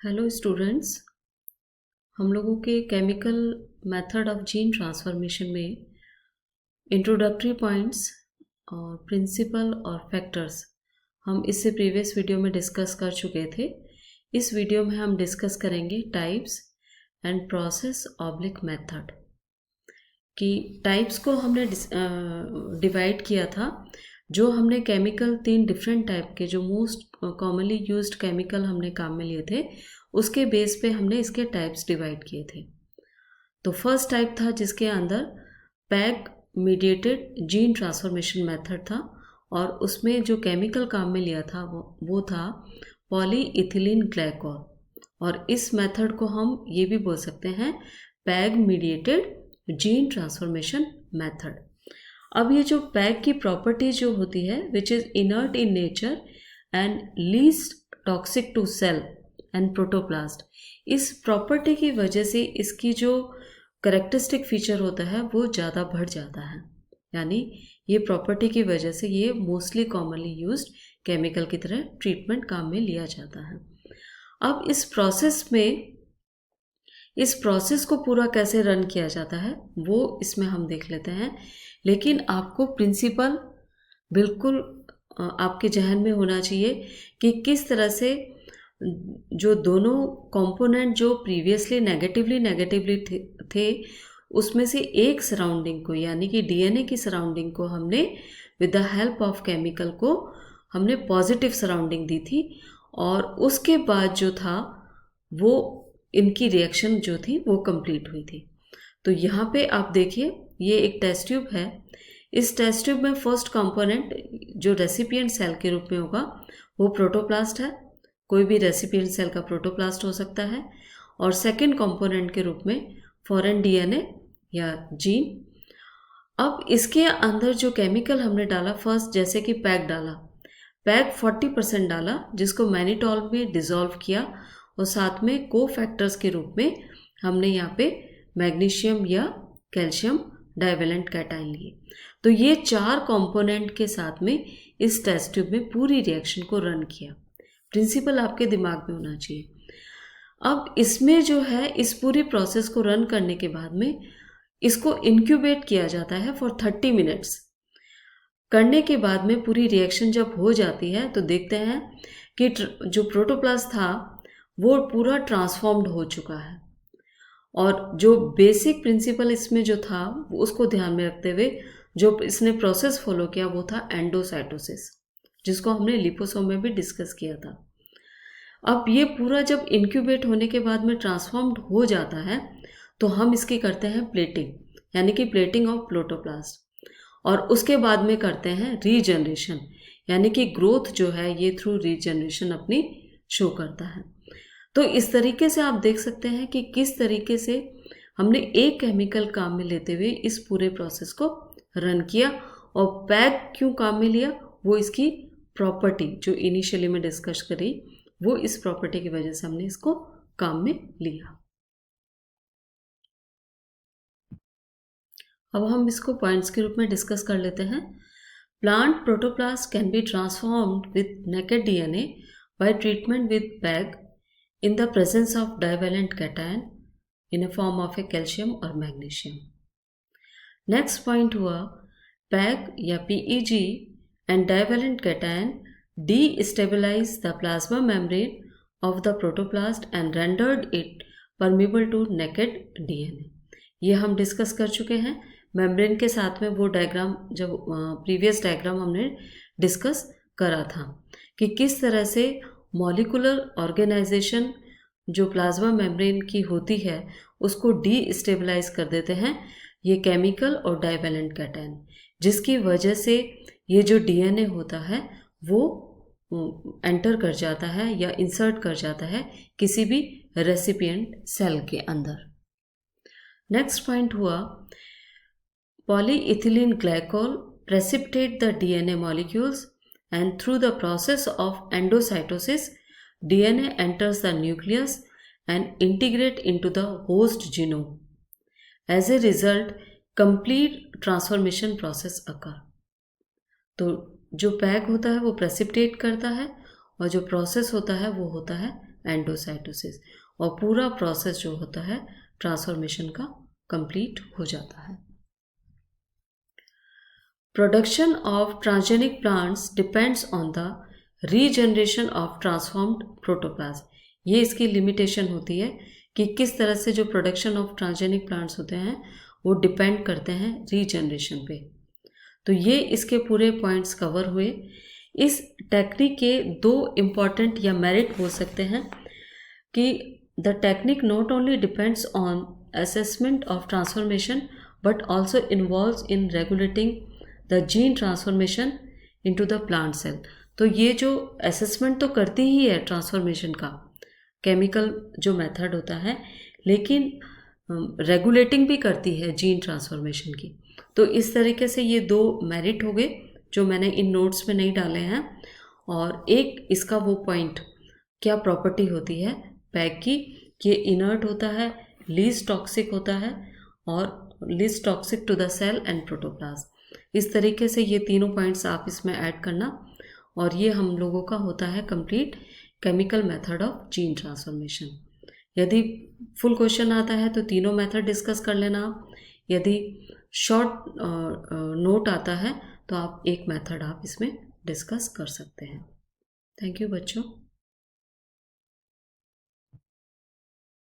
Hello students. हम लोगों के chemical method of gene transformation में इंट्रोडक्टरी पॉइंट्स और प्रिंसिपल और फैक्टर्स हम इससे प्रीवियस वीडियो में डिस्कस कर चुके थे। इस वीडियो में हम डिस्कस करेंगे types and process oblique method कि टाइप्स को हमने डिवाइड किया था। जो हमने केमिकल 3 डिफरेंट टाइप के जो मोस्ट कॉमनली यूज्ड केमिकल हमने काम में लिए थे, उसके बेस पे हमने इसके टाइप्स डिवाइड किए थे। तो फर्स्ट टाइप था जिसके अंदर peg mediated gene transformation method था, और उसमें जो केमिकल काम में लिया था वो था पॉलीइथिलीन ग्लाइकॉल, और इस मेथड को हम ये भी बोल सकते हैं PEG mediated gene transformation method. अब ये जो पैग की प्रॉपर्टी जो होती है which is inert in nature and least toxic to cell and protoplast, इस प्रॉपर्टी की वजह से इसकी जो करेक्टरिस्टिक फीचर होता है वो ज़्यादा बढ़ जाता है। यानी ये प्रॉपर्टी की वजह से ये मोस्टली कॉमनली यूज्ड केमिकल की तरह ट्रीटमेंट काम में लिया जाता है। अब इस प्रोसेस को पूरा कैसे रन किया जाता है वो इसमें हम देख लेते हैं। लेकिन आपको प्रिंसिपल बिल्कुल आपके जहन में होना चाहिए कि किस तरह से जो दोनों कंपोनेंट जो प्रीवियसली नेगेटिवली थे उसमें से एक सराउंडिंग को, यानी कि डीएनए की सराउंडिंग को हमने with the help of chemical को हमने पॉजिटिव सराउंडिंग दी थी, और उसके बाद जो था वो इनकी रिएक्शन जो थी वो कंप्लीट हुई थी। तो यहाँ पे आप देखिए ये एक टेस्ट ट्यूब है। इस टेस्ट ट्यूब में फर्स्ट कंपोनेंट जो रेसिपिएंट सेल के रूप में होगा वो प्रोटोप्लास्ट है। कोई भी रेसिपिएंट सेल का प्रोटोप्लास्ट हो सकता है। और सेकंड कंपोनेंट के रूप में फॉरेन डीएनए या जीन। अब इसके अंदर जो केमिकल हमने डाला, फर्स्ट जैसे कि पैग डाला, पैग 40% डाला जिसको मैनिटॉल में डिसॉल्व किया, और साथ में को फैक्टर्स के रूप में हमने यहाँ पे मैग्नीशियम या कैल्शियम डाइवेलेंट कैटायन लिए। तो ये 4 कंपोनेंट के साथ में इस टेस्ट ट्यूब में पूरी रिएक्शन को रन किया। प्रिंसिपल आपके दिमाग में होना चाहिए। अब इसमें जो है इस पूरी प्रोसेस को रन करने के बाद में इसको इंक्यूबेट किया जाता है फॉर 30 मिनट्स। करने के बाद में पूरी रिएक्शन जब हो जाती है तो देखते हैं कि जो प्रोटोप्लास्ट था वो पूरा ट्रांसफॉर्म्ड हो चुका है। और जो बेसिक प्रिंसिपल इसमें जो था उसको ध्यान में रखते हुए जो इसने प्रोसेस फॉलो किया वो था एंडोसाइटोसिस, जिसको हमने लिपोसोम में भी डिस्कस किया था। अब ये पूरा जब इंक्यूबेट होने के बाद में ट्रांसफॉर्म्ड हो जाता है तो हम इसकी करते हैं प्लेटिंग, यानी कि प्लेटिंग ऑफ प्रोटोप्लास्ट, और उसके बाद में करते हैं रीजनरेशन, यानी कि ग्रोथ जो है ये थ्रू रीजनरेशन अपनी शो करता है। तो इस तरीके से आप देख सकते हैं कि किस तरीके से हमने एक केमिकल काम में लेते हुए इस पूरे प्रोसेस को रन किया। और पैग क्यों काम में लिया, वो इसकी प्रॉपर्टी जो इनिशियली में डिस्कस करी, वो इस प्रॉपर्टी की वजह से हमने इसको काम में लिया। अब हम इसको पॉइंट्स के रूप में डिस्कस कर लेते हैं। Plant protoplast can be transformed with naked DNA by treatment with peg in the presence of divalent cation in a form of a calcium or magnesium. Next point हुआ PEG या PEG and divalent cation destabilize the plasma membrane of the protoplast and rendered it permeable to naked DNA. ये हम discuss कर चुके हैं। Membrane के साथ में वो डायग्राम जब प्रीवियस डायग्राम हमने डिस्कस करा था कि किस तरह से मॉलिकुलर ऑर्गेनाइजेशन जो प्लाज्मा मेम्ब्रेन की होती है उसको डीस्टेबलाइज कर देते हैं ये केमिकल और डाइवेलेंट कैटायन, जिसकी वजह से ये जो डीएनए होता है वो एंटर कर जाता है या इंसर्ट कर जाता है किसी भी रेसिपिएंट सेल के अंदर। नेक्स्ट पॉइंट हुआ polyethylene glycol precipitate the DNA molecules and through the process of endocytosis, DNA enters the nucleus and integrate into the host genome. As a result, complete transformation process occur. तो जो peg होता है वो precipitate करता है और जो process होता है वो होता है एंडोसाइटोसिस, और पूरा प्रोसेस जो होता है ट्रांसफॉर्मेशन का कंप्लीट हो जाता है। Production of transgenic plants depends on the regeneration of transformed protoplasm. ये इसकी लिमिटेशन होती है कि किस तरह से जो प्रोडक्शन ऑफ ट्रांसजेनिक प्लांट्स होते हैं वो डिपेंड करते हैं रीजनरेशन पे। तो ये इसके पूरे पॉइंट्स कवर हुए। इस टेक्निक के दो इम्पॉर्टेंट या मेरिट हो सकते हैं कि the technique not only depends on assessment of transformation but also involves in regulating the gene transformation into the plant cell. तो ये जो असेसमेंट तो करती ही है ट्रांसफॉर्मेशन का, केमिकल जो मेथड होता है, लेकिन रेगुलेटिंग भी करती है जीन ट्रांसफॉर्मेशन की। तो इस तरीके से ये दो मेरिट हो गए जो मैंने इन नोट्स में नहीं डाले हैं। और एक इसका वो पॉइंट, क्या प्रॉपर्टी होती है पैग की, ये इनर्ट होता है, लीस्ट टॉक्सिक होता है और least toxic to the cell and protoplasm. इस तरीके से ये तीनों पॉइंट्स आप इसमें ऐड करना, और ये हम लोगों का होता है complete chemical method of gene transformation. यदि फुल क्वेश्चन आता है तो तीनों मेथड डिस्कस कर लेना आप, यदि शॉर्ट नोट आता है तो आप एक मेथड आप इसमें डिस्कस कर सकते हैं। थैंक यू बच्चों।